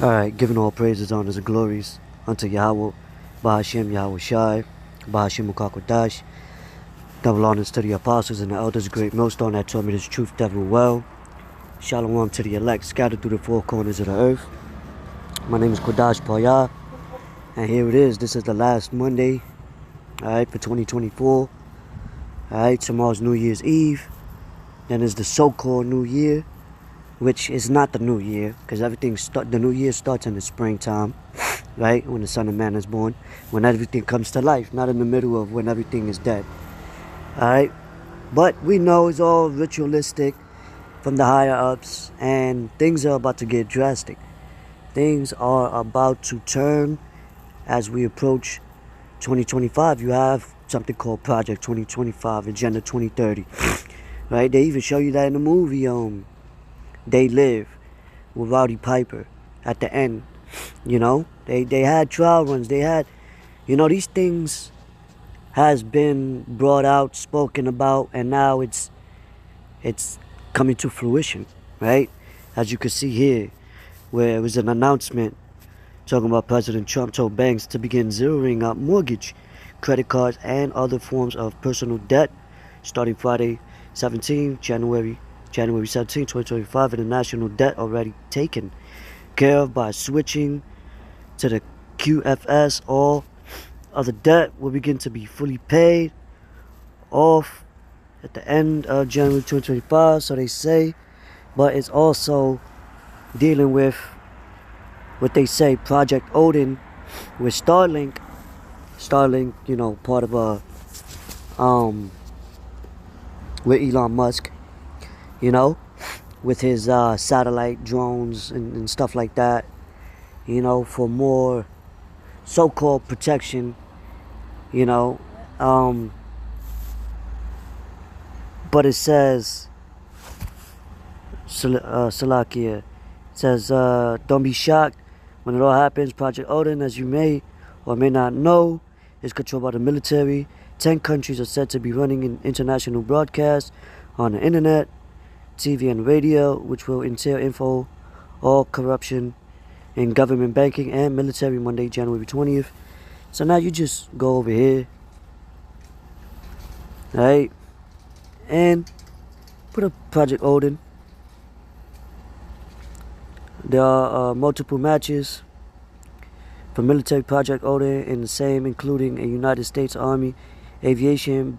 Alright, giving all praises, honors, and glories unto Yahweh, Bahashem Yahweh Shai, Bahashem Mukakwadash. Double honors to the apostles and the elders, great millstone that taught me this truth devil well. Shalom to the elect scattered through the four corners of the earth. My name is Kodash Paya, and here it is. This is the last Monday, alright, for 2024. Alright, tomorrow's New Year's Eve. Then is the so-called New Year, which is not the New Year, because the New Year starts in the springtime, right? When the Son of Man is born, when everything comes to life, not in the middle of when everything is dead. Alright? But we know it's all ritualistic from the higher ups, and things are about to get drastic. Things are about to turn as we approach 2025. You have something called Project 2025, Agenda 2030. Right? They even show you that in the movie, They Live with Rowdy Piper at the end. You know, they had trial runs. They had, these things has been brought out, spoken about, and now it's coming to fruition, right? As you can see here, where it was an announcement talking about President Trump told banks to begin zeroing out mortgage, credit cards, and other forms of personal debt starting Friday January 17, 2025, and the national debt already taken care of by switching to the QFS. All other debt will begin to be fully paid off at the end of January 2025, so they say, but it's also dealing with what they say, Project Odin, with Starlink, part of with Elon Musk, with his satellite drones and stuff like that, for more so-called protection, but it says, Salakia, says, don't be shocked when it all happens. Project Odin, as you may or may not know, is controlled by the military. 10 countries are said to be running an international broadcast on the internet, TV, and radio, which will entail info, all corruption in government, banking, and military. Monday, January 20th. So now you just go over here, right, and put up Project Odin. There are multiple matches for military Project Odin in the same, including a United States Army aviation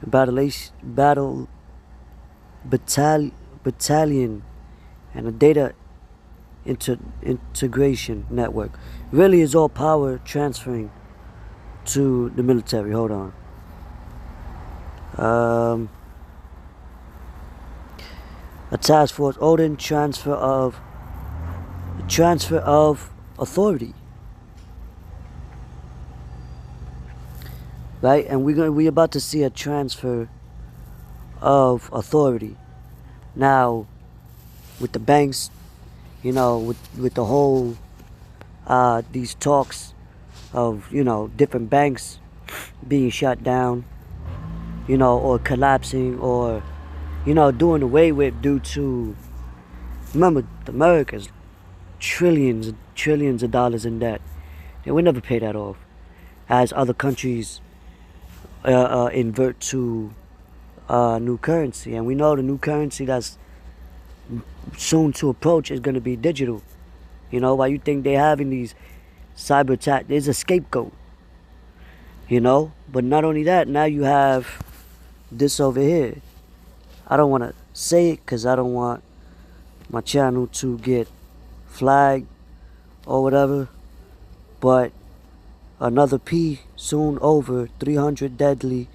battalion and a data integration network. Really is all power transferring to the military. Hold on. A task force Odin, transfer of authority, right? And we're about to see a transfer of authority now with the banks, with the whole these talks of different banks being shut down, or collapsing, or doing away with due to, remember, America's trillions and trillions of dollars in debt. They would never pay that off, as other countries invert to new currency. And we know the new currency that's soon to approach is going to be digital. Why you think they're having these cyber attacks? There's a scapegoat, but not only that, now you have this over here. I don't want to say it because I don't want my channel to get flagged or whatever, but another P, soon over 300 deadly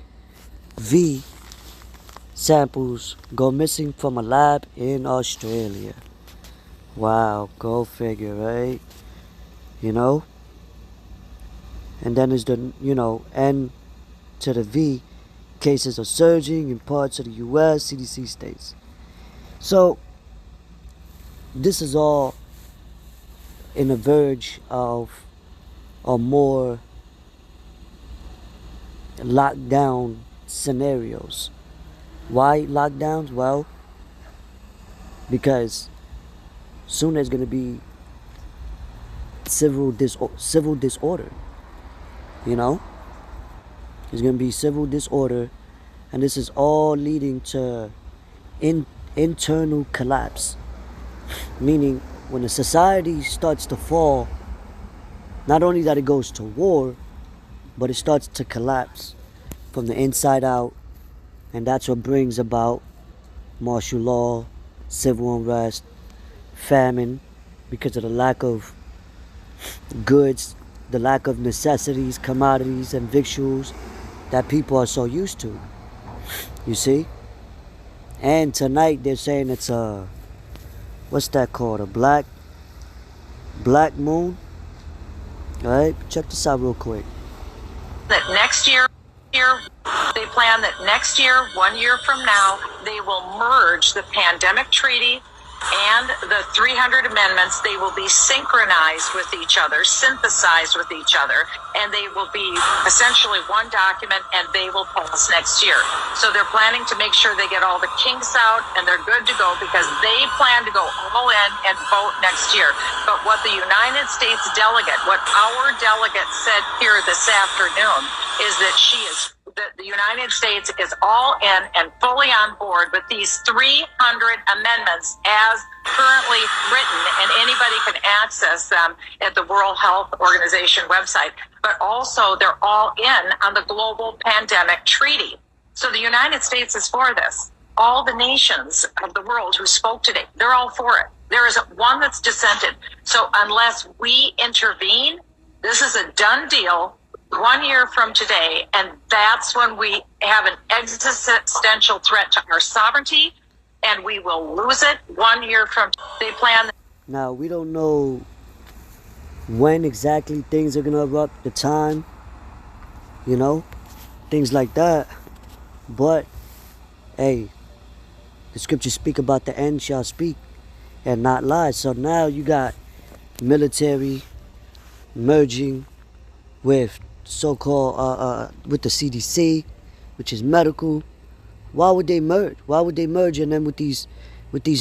V samples go missing from a lab in Australia. Wow, go figure, right? And then there's the, N to the V. Cases are surging in parts of the U.S., CDC states. So, this is all in the verge of more lockdown scenarios. Why lockdowns? Well, because soon there's going to be civil disorder. You know, there's going to be civil disorder, and this is all leading to internal collapse. Meaning, when a society starts to fall, not only that it goes to war, but it starts to collapse from the inside out, and that's what brings about martial law, civil unrest, famine, because of the lack of goods, the lack of necessities, commodities, and victuals that people are so used to. You see? And tonight they're saying it's a, what's that called? A black moon? Alright, check this out real quick. That next year, they plan that next year, 1 year from now, they will merge the pandemic treaty and the 300 amendments. They will be synchronized with each other, synthesized with each other, and they will be essentially one document, and they will pass next year. So they're planning to make sure they get all the kinks out and they're good to go, because they plan to go all in and vote next year. But what the United States delegate, what our delegate said here this afternoon, is that the United States is all in and fully on board with these 300 amendments as currently written, and anybody can access them at the World Health Organization website. But also, they're all in on the global pandemic treaty. So the United States is for this. All the nations of the world who spoke today, they're all for it. There isn't one that's dissented. So unless we intervene, this is a done deal. 1 year from today, and that's when we have an existential threat to our sovereignty, and we will lose it 1 year from they plan. Now, we don't know when exactly things are going to erupt, the time, you know, things like that. But, hey, the scriptures speak about the end shall speak and not lie. So now you got military merging with so-called with the CDC, which is medical. Why would they merge? Why would they merge? And then with these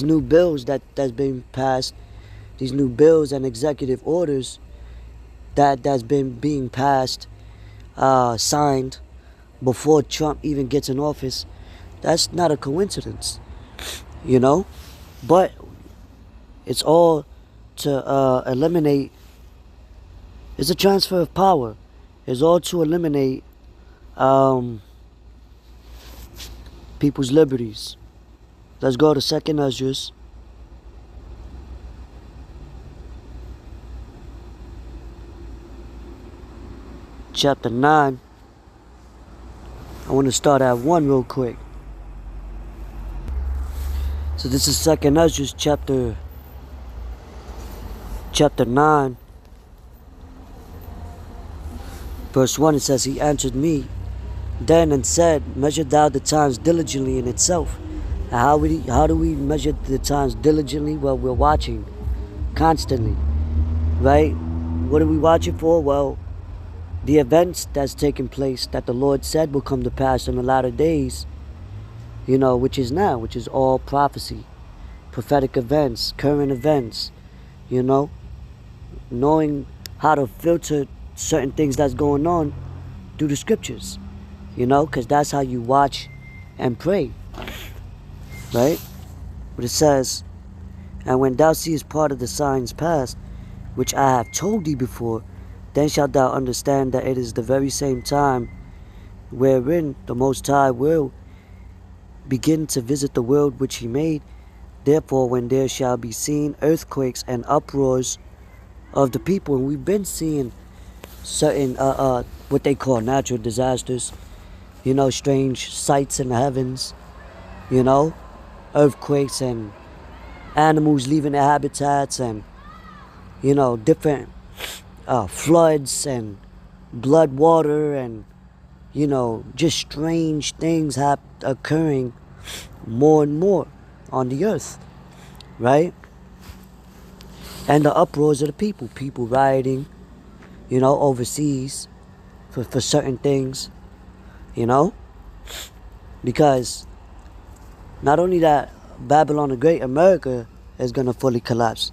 new bills that's been passed, these new bills and executive orders that's been being passed, signed before Trump even gets in office, that's not a coincidence, you know. But it's all to eliminate. It's a transfer of power. Is all to eliminate people's liberties. Let's go to 2nd Esdras. Chapter 9. I want to start at 1 real quick. So this is 2nd Esdras chapter 9. Verse 1, it says, He answered me then and said, Measure thou the times diligently in itself. How do we measure the times diligently? Well, we're watching constantly, right? What are we watching for? Well, the events that's taking place that the Lord said will come to pass in the latter days, you know, which is now, which is all prophecy, prophetic events, current events, you know, knowing how to filter certain things that's going on through the scriptures, you know, because that's how you watch and pray, right? But it says, And when thou seest part of the signs past, which I have told thee before, then shalt thou understand that it is the very same time wherein the Most High will begin to visit the world which he made. Therefore, when there shall be seen earthquakes and uproars of the people, and we've been seeing certain what they call natural disasters, you know, strange sights in the heavens, you know, earthquakes and animals leaving their habitats, and you know, different floods and blood water, and you know, just strange things occurring more and more on the earth, right? And the uproars of the people rioting, you know, overseas for certain things, you know, because not only that Babylon the Great, America is going to fully collapse,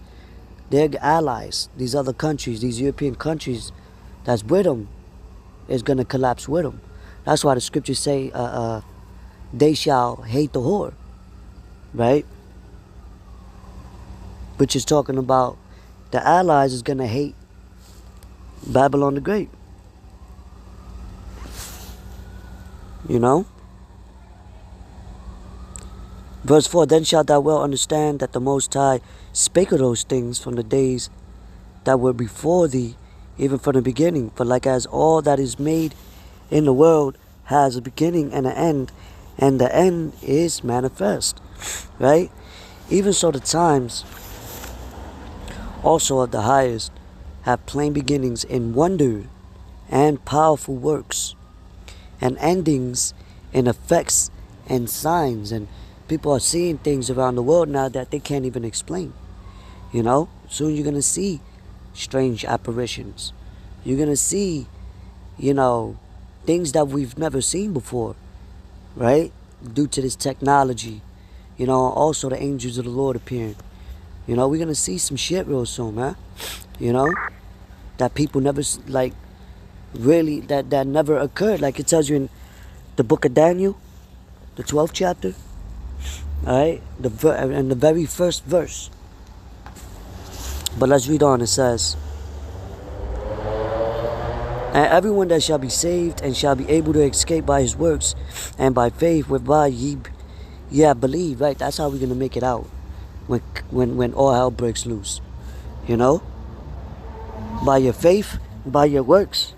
their allies, these other countries, these European countries that's with them, is going to collapse with them. That's why the scriptures say they shall hate the whore, right? Which is talking about the allies is going to hate Babylon the Great. You know? Verse 4, then shalt thou well understand that the Most High spake of those things from the days that were before thee, even from the beginning. For like as all that is made in the world has a beginning and an end, and the end is manifest. Right? Even so the times also of the highest have plain beginnings in wonder and powerful works, and endings in effects and signs. And people are seeing things around the world now that they can't even explain. You know, soon you're going to see strange apparitions. You're going to see, you know, things that we've never seen before, right? Due to this technology. You know, also the angels of the Lord appearing. You know, we're going to see some shit real soon, man. You know, that people never, like, really, that never occurred. Like it tells you in the book of Daniel, the 12th chapter, alright, in the very first verse. But let's read on. It says, and everyone that shall be saved and shall be able to escape by his works and by faith whereby ye have believed. Right, that's how we're going to make it out when all hell breaks loose. You know, by your faith, by your works.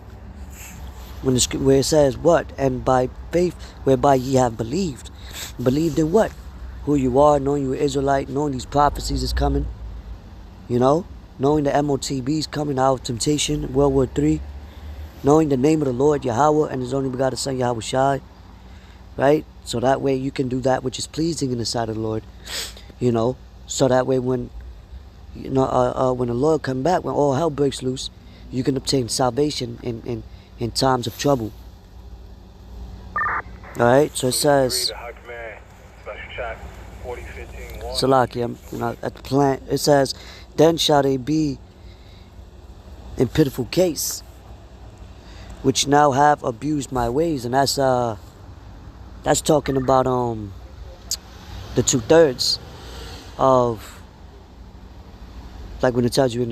Where it says what? And by faith whereby ye have believed. Believed in what? Who you are, knowing you're Israelite, knowing these prophecies is coming. You know, knowing the MOTBs coming out of temptation, World War III. Knowing the name of the Lord, Yahweh, and his only begotten Son, Yahweh Shai. Right? So that way you can do that which is pleasing in the sight of the Lord. You know, so that way when, you know, when the Lord come back, when all hell breaks loose, you can obtain salvation in times of trouble. Alright, so it says, Salaki, you know, at the plant, it says, then shall they be in pitiful case, which now have abused my ways. And that's talking about the 2/3 of, like when it tells you in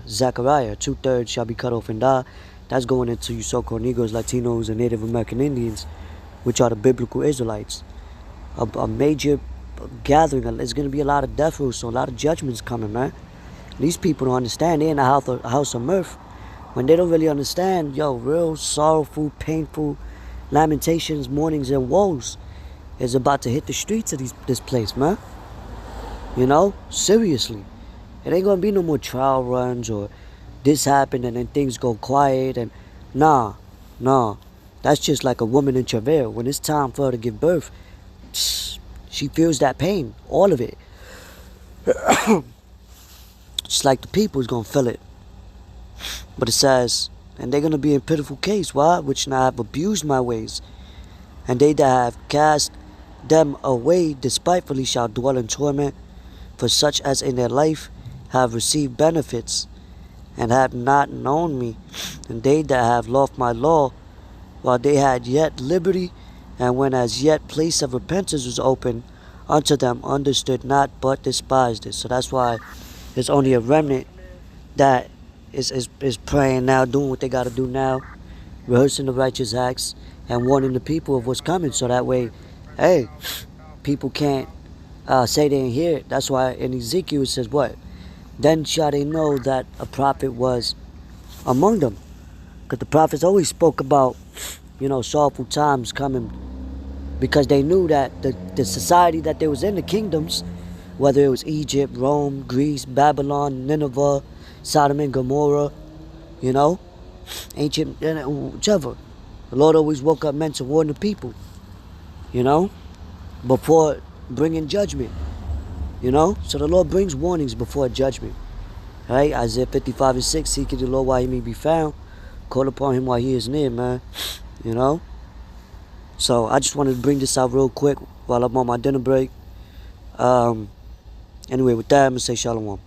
Zechariah, 2/3 shall be cut off and die. That's going into you so-called Negroes, Latinos, and Native American Indians, which are the biblical Israelites. A major gathering. There's going to be a lot of death row, so a lot of judgments coming, man. These people don't understand. They're in a house of mirth. When they don't really understand, real sorrowful, painful lamentations, mournings, and woes is about to hit the streets of this place, man. You know? Seriously. It ain't going to be no more trial runs or this happened and then things go quiet. And nah. That's just like a woman in travail. When it's time for her to give birth, she feels that pain. All of it. Just like the people is going to feel it. But it says, and they're going to be in pitiful case. Why? Which now have abused my ways. And they that have cast them away despitefully shall dwell in torment. For such as in their life have received benefits and have not known me. And they that have loved my law while they had yet liberty, and when as yet place of repentance was open unto them, understood not, but despised it. So that's why there's only a remnant that is praying now, doing what they got to do now, rehearsing the righteous acts, and warning the people of what's coming. So that way, hey, people can't say they didn't hear it. That's why in Ezekiel it says what? Then shall they know that a prophet was among them. Because the prophets always spoke about, sorrowful times coming, because they knew that the society that they was in, the kingdoms, whether it was Egypt, Rome, Greece, Babylon, Nineveh, Sodom and Gomorrah, ancient, whichever. The Lord always woke up men to warn the people, before bringing judgment, So the Lord brings warnings before judgment, right? Isaiah 55:6, seek ye the Lord while he may be found. Call upon him while he is near, man, So I just wanted to bring this out real quick while I'm on my dinner break. Anyway, with that, I'm going to say shalom.